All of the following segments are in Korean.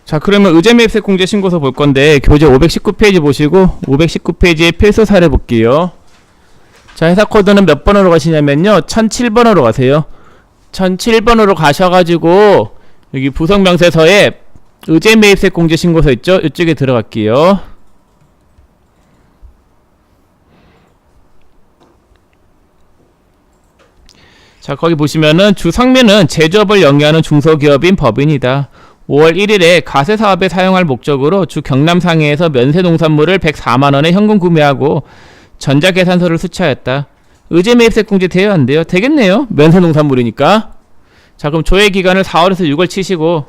자, 그러면 의제매입세 공제 신고서 볼 건데 교재 519페이지 보시고 519페이지에 필수 사례 볼게요. 자, 회사 코드는 몇 번으로 가시냐면요, 1007번으로 가세요. 1007번으로 가셔가지고 여기 부속명세서에 의제매입세 공제 신고서 있죠? 이쪽에 들어갈게요. 자, 거기 보시면은 주 상면은 제조업을 영위하는 중소기업인 법인이다. 5월 1일에 가세사업에 사용할 목적으로 주 경남상해에서 면세농산물을 104만원에 현금 구매하고 전자계산서를 수취하였다. 의제매입세 공제 돼요, 안 돼요? 되겠네요. 면세농산물이니까. 자, 그럼 조회기간을 4월에서 6월 치시고,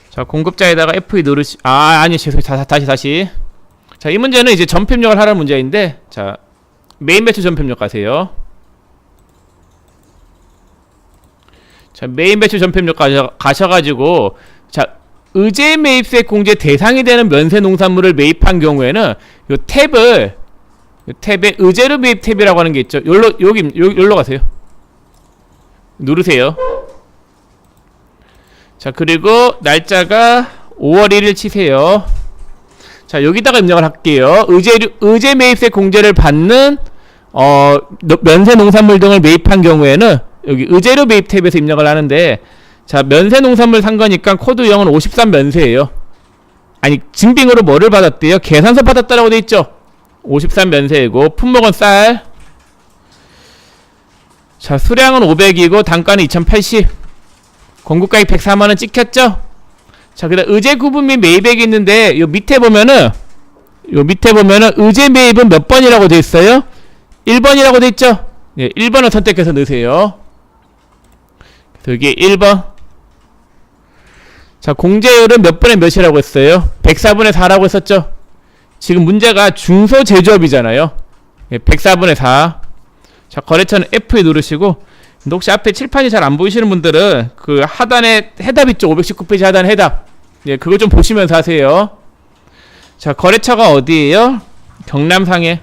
자, 공급자에다가 F2 아니, 죄송해요. 다시. 자, 이 문제는 이제 전표입력을 하라는 문제인데, 자, 메인 배출 전표입력 가세요. 자, 메인 배출 전표입력 가셔가지고, 자, 의제매입세 공제 대상이 되는 면세농산물을 매입한 경우에는 요 탭에 의제로 매입 탭이라고 하는 게 있죠. 여기로 가세요. 누르세요. 자, 그리고 날짜가 5월 1일 치세요. 자, 여기다가 입력을 할게요. 의제매입세 공제를 받는 면세농산물 등을 매입한 경우에는 여기 의제료 매입 탭에서 입력을 하는데, 자, 면세농산물 산 거니까 코드 0은 53 면세예요. 아니, 증빙으로 뭐를 받았대요? 계산서 받았다라고 돼 있죠. 53 면세이고, 품목은 쌀. 자, 수량은 500이고 단가는 2080. 공급가액 104만원 찍혔죠? 자, 그 다음 의제 구분 및 매입액이 있는데 요 밑에 보면은 의제 매입은 몇 번이라고 돼 있어요? 1번이라고 돼 있죠? 예, 1번을 선택해서 넣으세요. 그래서 여기 1번. 자, 공제율은 몇 분의 몇이라고 했어요? 104분의 4라고 했었죠? 지금 문제가 중소제조업이잖아요. 예, 104분의 4. 자, 거래처는 F2 누르시고, 혹시 앞에 칠판이 잘 안 보이시는 분들은 그 하단에 해답 있죠? 519페이지 하단에 해답. 예, 그거 좀 보시면서 하세요. 자, 거래처가 어디예요? 경남상해.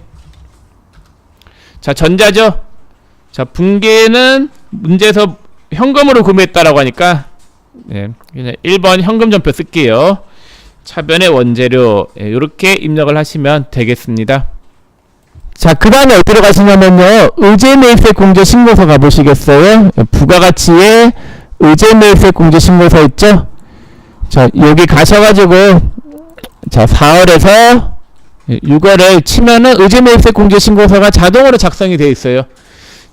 자, 전자죠? 자, 분기는 문제에서 현금으로 구매했다라고 하니까, 예, 그냥 1번 현금 전표 쓸게요. 차변의 원재료, 예, 요렇게 입력을 하시면 되겠습니다. 자, 그 다음에 어디로 가시냐면요, 의제매입세 공제 신고서 가보시겠어요? 부가가치에 의제매입세 공제 신고서 있죠? 자, 여기 가셔가지고, 자, 4월에서 6월을 치면은 의제매입세 공제 신고서가 자동으로 작성이 되어 있어요.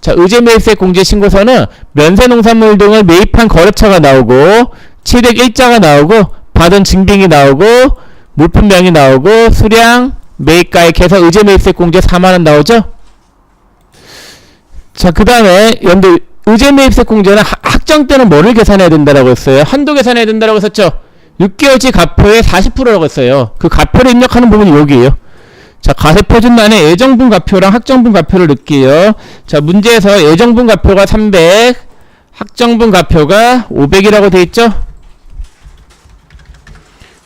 자, 의제매입세 공제 신고서는 면세농산물 등을 매입한 거래처가 나오고, 취득 일자가 나오고, 받은 증빙이 나오고, 물품명이 나오고, 수량, 매입가액해서 의제매입세 공제 4만원 나오죠? 자, 그 다음에 의제매입세 공제는 확정 때는 뭐를 계산해야 된다라고 했어요? 한도 계산해야 된다라고 했었죠? 6개월치 가표의 40%라고 했어요. 그 가표를 입력하는 부분이 여기에요. 자, 가세표준란에 예정분 가표랑 확정분 가표를 넣을게요. 자, 문제에서 예정분 가표가 300, 확정분 가표가 500이라고 돼 있죠?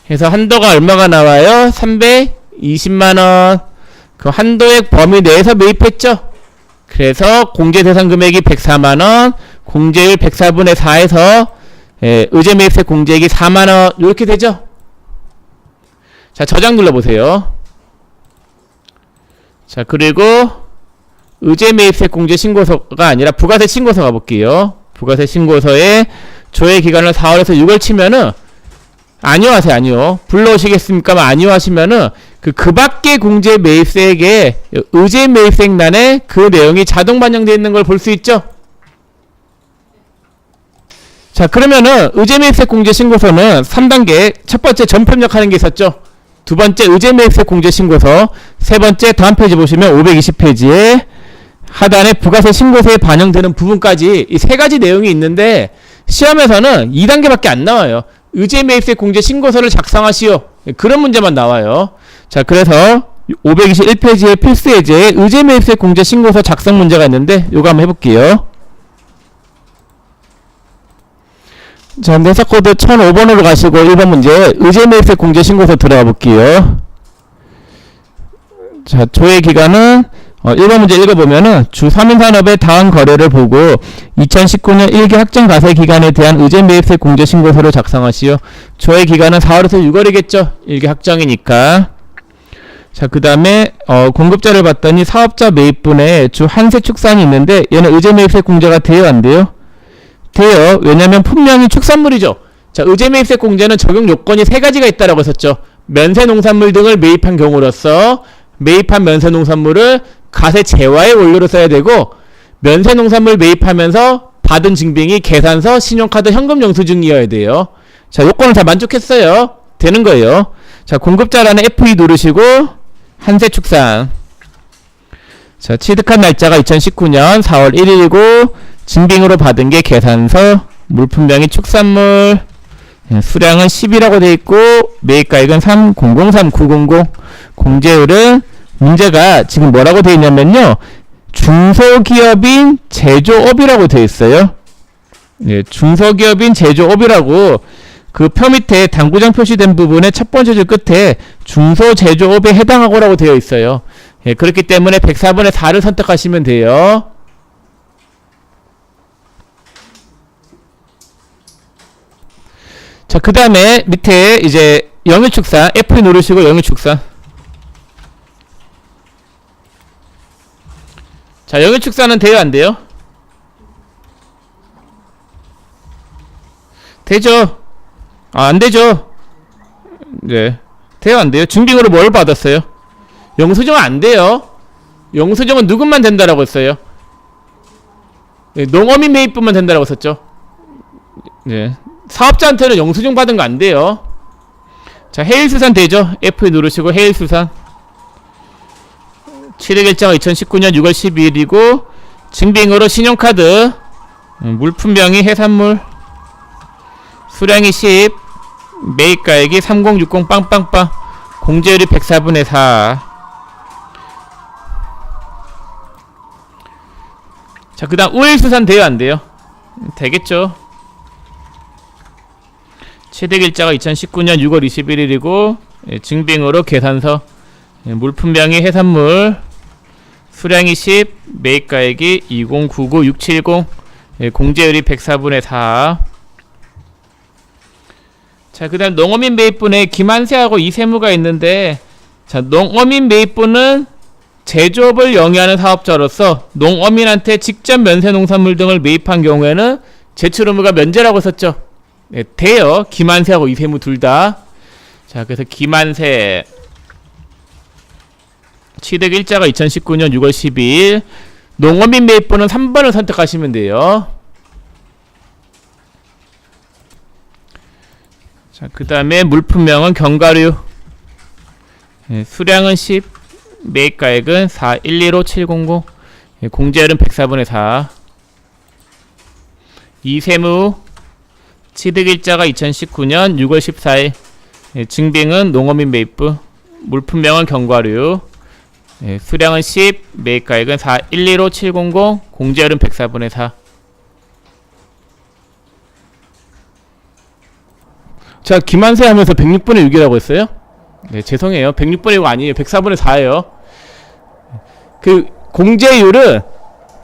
그래서 한도가 얼마가 나와요? 320만원. 그 한도액 범위 내에서 매입했죠? 그래서 공제 대상 금액이 104만원, 공제율 104분의 4에서 의제매입세 공제액이 4만원, 이렇게 되죠? 자, 저장 눌러보세요. 자, 그리고 의제매입세 공제 신고서가 아니라 부가세 신고서 가볼게요. 부가세 신고서에 조회 기간을 4월에서 6월 치면은, 아니요 하세요. 아니요. 불러오시겠습니까? 아니요 하시면은 그 밖에 공제 매입세액에 의제매입세액란에 그 내용이 자동 반영되어 있는 걸 볼 수 있죠? 자, 그러면은 의제매입세 공제 신고서는 3단계, 첫 번째 전표입력하는 게 있었죠? 두 번째 의제매입세 공제 신고서, 세 번째 다음 페이지 보시면 520페이지에 하단에 부가세 신고서에 반영되는 부분까지 이 세 가지 내용이 있는데, 시험에서는 2단계밖에 안 나와요. 의제매입세 공제 신고서를 작성하시오, 그런 문제만 나와요. 자, 그래서 521페이지의 필수 예제에 의제매입세 공제 신고서 작성 문제가 있는데, 요거 한번 해볼게요. 자, 회사 코드 1005번으로 가시고 1번 문제 의제매입세 공제 신고서 들어가 볼게요. 자, 조회 기간은 1번 문제 읽어보면은 주 3인 산업의 다음 거래를 보고 2019년 1기 확정 가세 기간에 대한 의제 매입세 공제 신고서를 작성하시오. 조회 기간은 4월에서 6월이겠죠. 1기 확정이니까. 자, 그 다음에 공급자를 봤더니 사업자 매입분에 주 한세 축산이 있는데 얘는 의제 매입세 공제가 돼요, 안 돼요? 돼요. 왜냐면 분명히 축산물이죠. 자, 의제 매입세 공제는 적용 요건이 세 가지가 있다라고 했었죠. 면세 농산물 등을 매입한 경우로서 매입한 면세 농산물을 가세 제외의 원료로 써야 되고, 면세 농산물 매입하면서 받은 증빙이 계산서, 신용카드, 현금 영수증이어야 돼요. 자, 요건을 다 만족했어요. 되는 거예요. 자, 공급자라는 F2 누르시고 한세 축산. 자, 취득한 날짜가 2019년 4월 1일이고 증빙으로 받은 게 계산서, 물품명이 축산물, 수량은 10이라고 되어 있고 매입가액은 3003,900. 공제율은 문제가 지금 뭐라고 되어 있냐면요, 중소기업인 제조업이라고 되어 있어요. 예, 중소기업인 제조업이라고 그 표 밑에 당구장 표시된 부분의 첫 번째 줄 끝에 중소제조업에 해당하고라고 되어 있어요. 예, 그렇기 때문에 104분의 4를 선택하시면 돼요. 자, 그 다음에 밑에 이제 영유축산 F 누르시고 영유축산. 자, 영유축산은 돼요, 안 돼요? 되죠? 안 되죠? 네. 돼요, 안 돼요? 증빙으로 뭘 받았어요? 영수증은 안 돼요. 영수증은 누구만 된다라고 했어요? 네, 농어민 매입분만 된다라고 했었죠. 네. 사업자한테는 영수증 받은 거 안 돼요. 자, 해일수산 되죠? F 누르시고 해일수산. 취득일자가 2019년 6월 12일이고 증빙으로 신용카드, 물품명이 해산물, 수량이 10, 매입가액이 3060 빵빵빵, 공제율이 104분의 4. 자, 그 다음 우일수산 돼요, 안 돼요? 되겠죠. 취득일자가 2019년 6월 21일이고 증빙으로 계산서, 물품명이 해산물, 수량이 10, 매입가액이 2099670, 공제율이 104분의 4. 자, 그 다음 농어민 매입분에 기만세하고 이세무가 있는데, 자, 농어민 매입분은 제조업을 영위하는 사업자로서 농어민한테 직접 면세 농산물 등을 매입한 경우에는 제출 의무가 면제라고 썼죠. 네, 돼요. 기만세하고 이세무 둘 다. 자, 그래서 기만세 취득일자가 2019년 6월 12일, 농어민 매입분은 3번을 선택하시면 돼요. 자, 그 다음에 물품명은 견과류, 수량은 10, 매입가액은 4115,700, 공제율은 104분의 4. 이세무 취득일자가 2019년 6월 14일, 증빙은 농어민 매입분, 물품명은 견과류, 수량은 10, 매입가액은 4115,700, 공제율은 104분의 4. 자, 기만세 하면서 106분의 6이라고 했어요? 네, 죄송해요. 106분의 6 아니에요. 104분의 4예요. 그 공제율은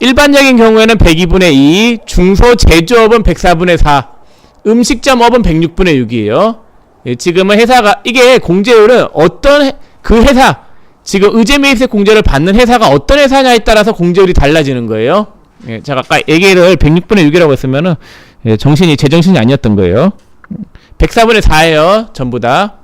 일반적인 경우에는 102분의 2, 중소제조업은 104분의 4, 음식점업은 106분의 6이에요. 예, 지금은 회사가, 이게 공제율은 어떤 그 회사, 지금 의제매입세 공제를 받는 회사가 어떤 회사냐에 따라서 공제율이 달라지는 거예요. 예, 제가 아까 얘기를 106분의 6이라고 했으면은, 예, 제정신이 아니었던 거예요. 104분의 4예요. 전부 다.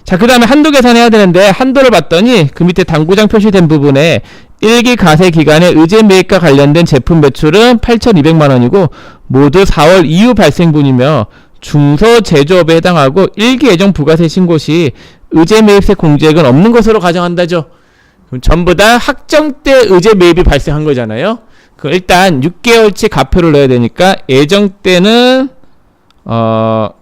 자, 그 다음에 한도 계산해야 되는데, 한도를 봤더니 그 밑에 당구장 표시된 부분에 1기 가세 기간에 의제 매입과 관련된 제품 매출은 8,200만원이고 모두 4월 이후 발생분이며 중소제조업에 해당하고 1기 예정 부가세 신고 시 의제 매입세 공제액은 없는 것으로 가정한다죠. 그럼 전부 다 확정 때 의제 매입이 발생한 거잖아요. 그럼 일단 6개월치 가표를 넣어야 되니까 예정 때는 4월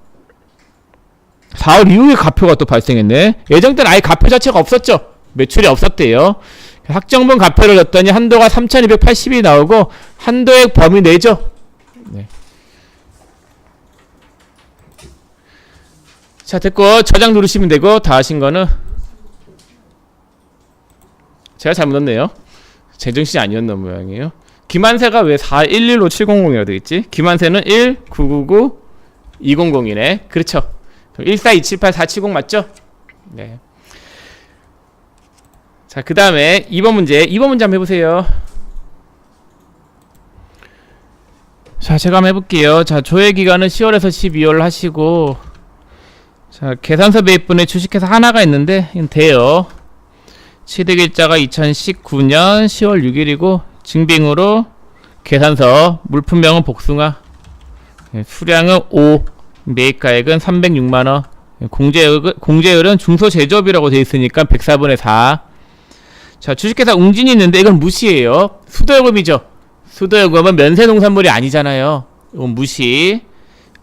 이후에 가표가 또 발생했네. 예정 때는 아예 가표 자체가 없었죠. 매출이 없었대요. 확정분 가표를 넣었더니 한도가 3,280이 나오고 한도액 범위 내죠. 네. 자, 됐고 저장 누르시면 되고 다 하신 거는 제가 잘못 넣었네요. 제정신이 아니었나 모양이에요. 기만세가 왜 411570이라고 되어있지? 기만세는 1999 200이네. 그렇죠. 14278 470 맞죠? 네. 자, 그 다음에 2번 문제 한번 해보세요. 자, 제가 한번 해볼게요. 자, 조회기간은 10월에서 12월 하시고, 자, 계산서 매입분에 주식회사 하나가 있는데 이건 돼요. 취득일자가 2019년 10월 6일이고 증빙으로 계산서 물품명은 복숭아, 수량은 5, 매입가액은 306만원, 공제율은 중소제조업이라고 되어 있으니까 104분의 4. 자, 주식회사 웅진이 있는데 이건 무시예요. 수도요금이죠. 수도요금은 면세농산물이 아니잖아요. 이건 무시.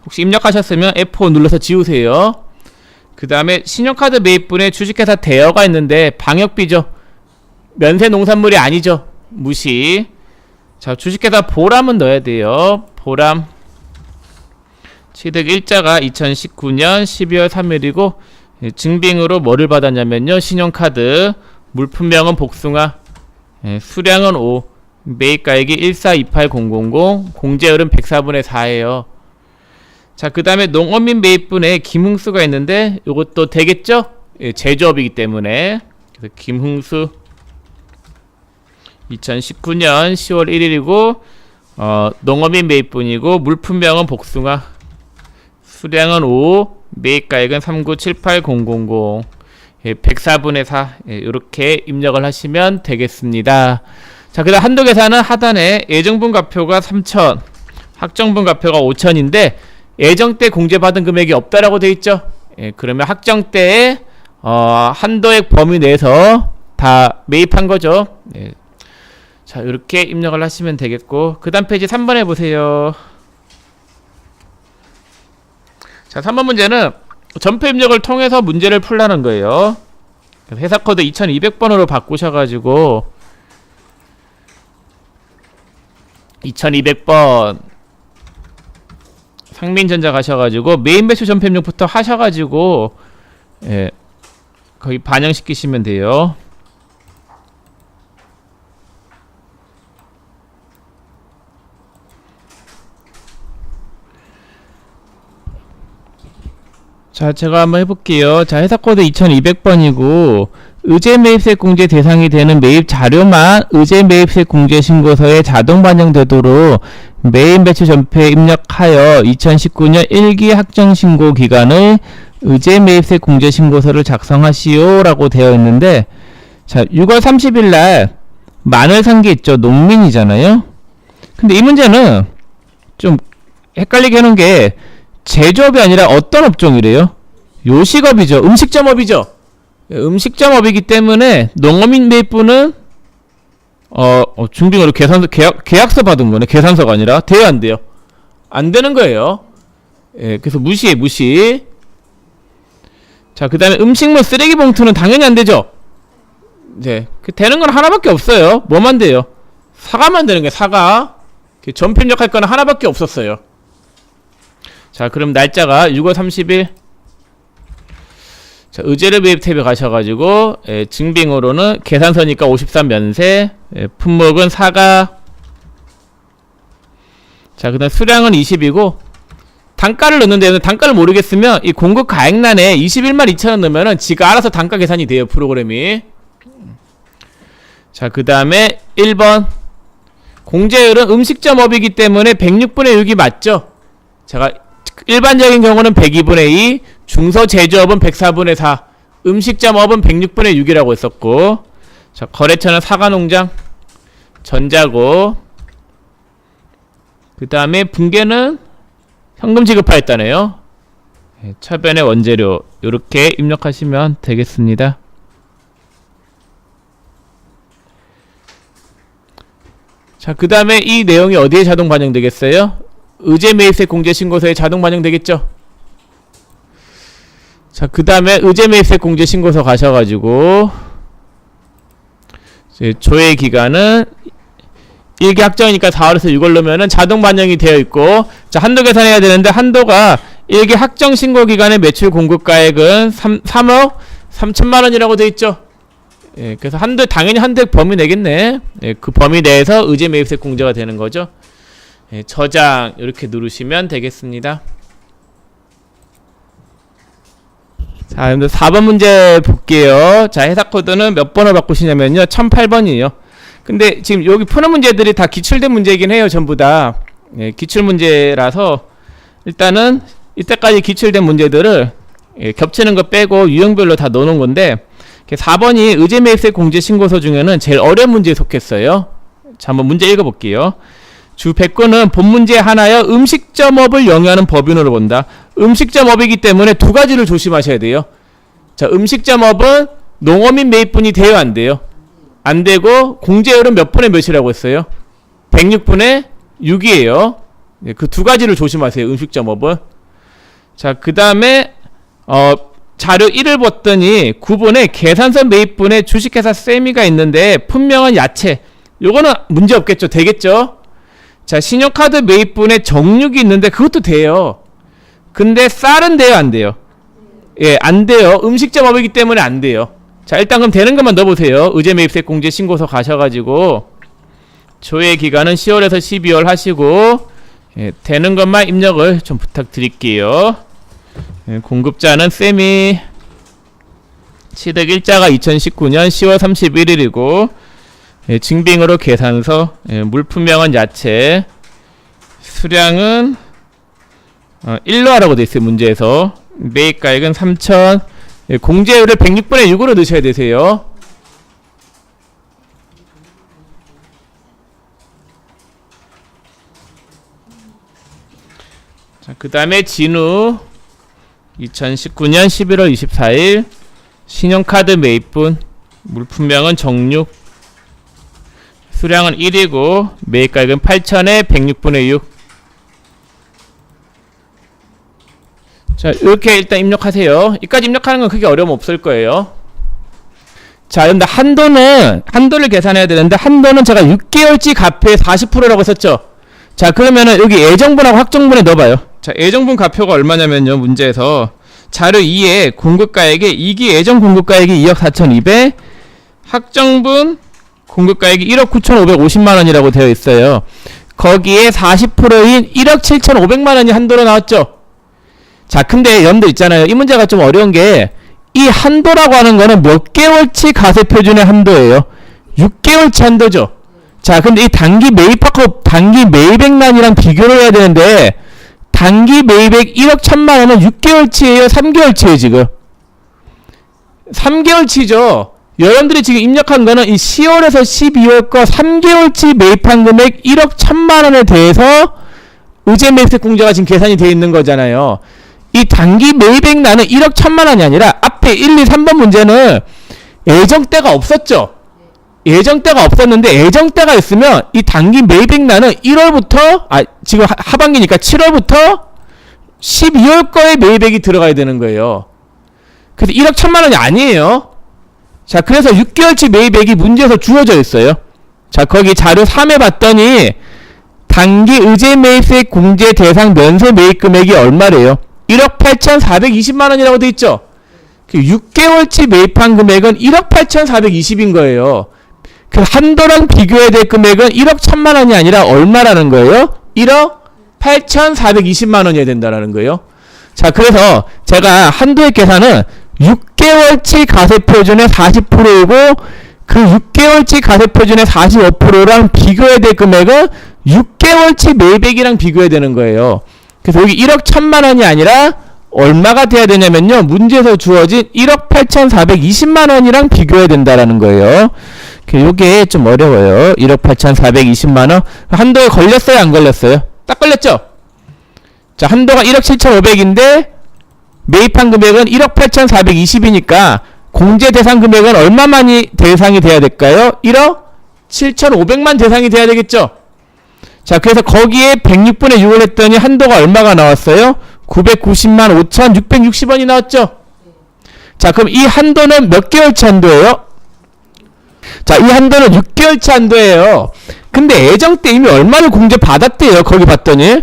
혹시 입력하셨으면 F5 눌러서 지우세요. 그 다음에 신용카드 매입분에 주식회사 대여가 있는데 방역비죠. 면세농산물이 아니죠. 무시. 자, 주식회사 보람은 넣어야 돼요. 보람. 취득일자가 2019년 12월 3일이고 증빙으로 뭐를 받았냐면요. 신용카드, 물품명은 복숭아, 수량은 5, 매입가액이 1428000, 공제율은 104분의 4예요. 자, 그 다음에 농업민 매입분에 김흥수가 있는데 이것도 되겠죠? 제조업이기 때문에. 그래서 김흥수 2019년 10월 1일이고 농업민 매입분이고 물품명은 복숭아, 수량은 5, 매입가액은 3978000, 104분의 4 이렇게 입력을 하시면 되겠습니다. 자, 그 다음 한도 계산은 하단에 예정분과표가 3000, 확정분과표가 5000인데 예정 때 공제받은 금액이 없다라고 되어 있죠. 그러면 확정 때에 한도액 범위 내에서 다 매입한 거죠. 자, 이렇게 입력을 하시면 되겠고, 그 다음 페이지 3번 해보세요. 자, 3번 문제는 전표 입력을 통해서 문제를 풀라는 거예요. 회사 코드 2200번으로 바꾸셔가지고 2200번 상민전자 가셔가지고 메인 배수 전표 입력부터 하셔가지고 거기 반영시키시면 돼요. 자, 제가 한번 해볼게요. 자, 회사 코드 2200번이고 의제 매입세 공제 대상이 되는 매입 자료만 의제 매입세 공제 신고서에 자동 반영되도록 메인 배치 전표에 입력하여 2019년 1기 확정 신고 기간을 의제 매입세 공제 신고서를 작성하시오 라고 되어 있는데, 자, 6월 30일 날 마늘 산 게 있죠. 농민이잖아요. 근데 이 문제는 좀 헷갈리게 하는 게 제조업이 아니라 어떤 업종이래요? 요식업이죠. 음식점업이죠. 음식점업이기 때문에 농업인 매입분은 증빙으로 계산서 계약서 받은 거네. 계산서가 아니라 돼야 안 돼요. 안 되는 거예요. 그래서 무시. 자, 그 다음에 음식물 쓰레기 봉투는 당연히 안 되죠. 네, 되는 건 하나밖에 없어요. 뭐만 돼요? 사과만 되는 거예요. 사과. 전표 입력할 거는 하나밖에 없었어요. 자, 그럼 날짜가 6월 30일. 자, 의제를 매입 탭에 가셔가지고 증빙으로는 계산서니까 53 면세, 품목은 사과. 자, 그 다음 수량은 20이고 단가를 넣는 데는 단가를 모르겠으면 이 공급 가액란에 21만 2천원 넣으면은 지가 알아서 단가 계산이 돼요, 프로그램이. 자, 그 다음에 1번 공제율은 음식점업이기 때문에 106분의 6이 맞죠? 제가 일반적인 경우는 102분의 2, 중소제조업은 104분의 4, 음식점업은 106분의 6이라고 했었고, 자, 거래처는 사과농장, 전자고, 그 다음에 분계는 현금 지급하였다네요. 차변의 원재료 이렇게 입력하시면 되겠습니다. 자, 그 다음에 이 내용이 어디에 자동 반영되겠어요? 의제 매입세 공제 신고서에 자동 반영되겠죠? 자, 그 다음에 의제 매입세 공제 신고서 가셔가지고 조회 기간은 1기 확정이니까 4월에서 6월 넣으면은 자동 반영이 되어 있고, 자, 한도 계산해야 되는데 한도가 1기 확정 신고 기간의 매출 공급 가액은 3억 3천만 원이라고 되어 있죠. 예, 그래서 한도 당연히 한도액 범위 내겠네. 예, 그 범위 내에서 의제 매입세 공제가 되는 거죠. 예, 저장 이렇게 누르시면 되겠습니다. 자, 그럼 4번 문제 볼게요. 자, 해석 코드는 몇 번을 바꾸시냐면요, 1008번이에요. 근데 지금 여기 푸는 문제들이 다 기출된 문제이긴 해요, 전부 다. 예, 기출 문제라서 일단은 이때까지 기출된 문제들을 예, 겹치는 거 빼고 유형별로 다 넣어놓은 건데, 4번이 의제 매입세 공제 신고서 중에는 제일 어려운 문제에 속했어요. 자, 한번 문제 읽어볼게요. 주 100건은 본 문제 하나여 음식점업을 영위하는 법인으로 본다. 음식점업이기 때문에 두 가지를 조심하셔야 돼요. 자, 음식점업은 농어민 매입분이 돼요, 안 돼요? 안 되고 공제율은 몇 분의 몇이라고 했어요? 106분의 6이에요. 네, 그 두 가지를 조심하세요, 음식점업은. 자, 그 다음에 자료 1을 봤더니 9번에 계산서 매입분에 주식회사 세미가 있는데 분명한 야채, 요거는 문제 없겠죠? 되겠죠? 자, 신용카드 매입분에 정육이 있는데 그것도 돼요. 근데 쌀은 돼요, 안 돼요? 예, 안 돼요. 음식점업이기 때문에 안 돼요. 자, 일단 그럼 되는 것만 넣어보세요. 의제 매입세 공제 신고서 가셔가지고 조회 기간은 10월에서 12월 하시고, 예, 되는 것만 입력을 좀 부탁드릴게요. 예, 공급자는 세미, 취득 일자가 2019년 10월 31일이고, 예, 증빙으로 계산서, 예, 물품명은 야채, 수량은 1로 하라고 되어있어요, 문제에서. 매입가액은 3,000, 예, 공제율을 106분의 6으로 넣으셔야 되세요. 자, 그 다음에 진우 2019년 11월 24일 신용카드 매입분, 물품명은 정육, 수량은 1이고 매입가액은 8,000에 106분의 6. 자, 이렇게 일단 입력하세요. 이까지 입력하는 건 크게 어려움 없을 거예요. 자, 근데 한도를 계산해야 되는데, 한도는 제가 6개월치 가표의 40%라고 썼죠. 자, 그러면은 여기 예정분하고 확정분에 넣어봐요. 자, 예정분 가표가 얼마냐면요, 문제에서 자료 2에 공급가액에 2기 예정 공급가액이 2억 4,200, 확정분 공급가액이 1억 9,550만원이라고 되어 있어요. 거기에 40%인 1억 7,500만원이 한도로 나왔죠. 자, 근데 여러분들 있잖아요. 이 문제가 좀 어려운 게, 이 한도라고 하는 거는 몇 개월치 가세 표준의 한도예요. 6개월치 한도죠. 자, 근데 이 단기 매입하고 단기 매입액란이랑 비교를 해야 되는데, 단기 매입액 1억 1,000만원은 6개월치예요, 3개월치예요, 지금? 3개월치죠. 여러분들이 지금 입력한 거는 이 10월에서 12월 거 3개월치 매입한 금액 1억 1,000만원에 대해서 의제 매입세 공제가 지금 계산이 되어 있는 거잖아요. 이 단기 매입액란은 1억 1,000만원이 아니라 앞에 1, 2, 3번 문제는 예정때가 없었죠. 예정때가 없었는데, 예정때가 있으면 이 단기 매입액란은 1월부터 지금 하반기니까 7월부터 12월 거에 매입액이 들어가야 되는 거예요. 그래서 1억 1,000만원이 아니에요. 자, 그래서 6개월치 매입액이 문제에서 주어져 있어요. 자, 거기 자료 3에 봤더니 단기 의제 매입세 공제 대상 면세 매입 금액이 얼마래요? 1억 8,420만원이라고 돼 있죠. 6개월치 매입한 금액은 1억 8,420인 거예요. 그 한도랑 비교해야 될 금액은 1억 1,000만원이 아니라 얼마라는 거예요? 1억 8,420만원이어야 된다는 거예요. 자, 그래서 제가 한도의 계산은 6개월치 가세표준의 40%이고 그 6개월치 가세표준의 45%랑 비교해야 될 금액은 6개월치 매입액이랑 비교해야 되는 거예요. 그래서 여기 1억 1,000만원이 아니라 얼마가 돼야 되냐면요, 문제에서 주어진 1억 8,420만원이랑 비교해야 된다라는 거예요. 요게 좀 어려워요. 1억 8,420만원. 한도에 걸렸어요, 안 걸렸어요? 딱 걸렸죠? 자, 한도가 1억 7,500인데 매입한 금액은 1억 8,420이니까 공제 대상 금액은 얼마만이 대상이 돼야 될까요? 1억 7,500만 대상이 돼야 되겠죠? 자, 그래서 거기에 106분의 6을 했더니 한도가 얼마가 나왔어요? 990만 5,660원이 나왔죠? 자, 그럼 이 한도는 몇 개월치 한도예요? 자, 이 한도는 6개월치 한도예요. 근데 예정 때 이미 얼마를 공제 받았대요. 거기 봤더니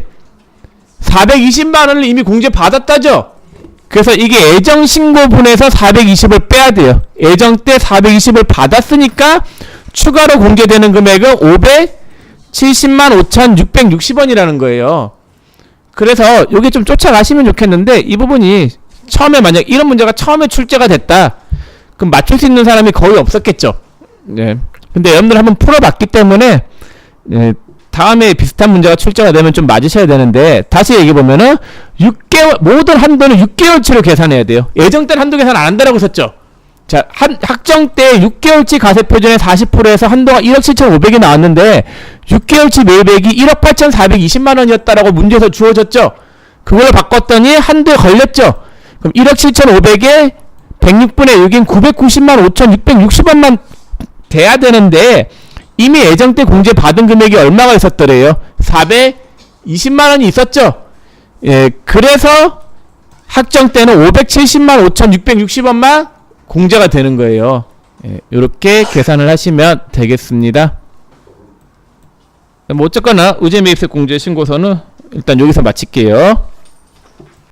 420만원을 이미 공제 받았다죠? 그래서 이게 예정 신고분에서 420을 빼야 돼요. 예정 때 420을 받았으니까 추가로 공개되는 금액은 570만 5,660원이라는 거예요. 그래서 여기 좀 쫓아가시면 좋겠는데, 이 부분이 처음에 만약 이런 문제가 처음에 출제가 됐다, 그럼 맞출 수 있는 사람이 거의 없었겠죠. 네. 근데 여러분들 한번 풀어봤기 때문에 다음에 비슷한 문제가 출제가 되면 좀 맞으셔야 되는데, 다시 얘기해보면은 6개월, 모든 한도는 6개월치로 계산해야 돼요. 예정 때는 한도 계산 안 한다라고 썼죠. 자, 학정 때 6개월치 가세표준의 40%에서 한도가 1억 7,500이 나왔는데 6개월치 매입액이 1억 8,420만원이었다라고 문제에서 주어졌죠. 그걸로 바꿨더니 한도에 걸렸죠. 그럼 1억 7,500에 106분의 6인 990만 5,660원만 돼야 되는데, 이미 예정 때 공제 받은 금액이 얼마가 있었더래요? 420만원이 있었죠. 예, 그래서 학정 때는 570만 5,660원만 공제가 되는 거예요. 예, 이렇게 계산을 하시면 되겠습니다. 뭐 어쨌거나 의제매입세 공제 신고서는 일단 여기서 마칠게요.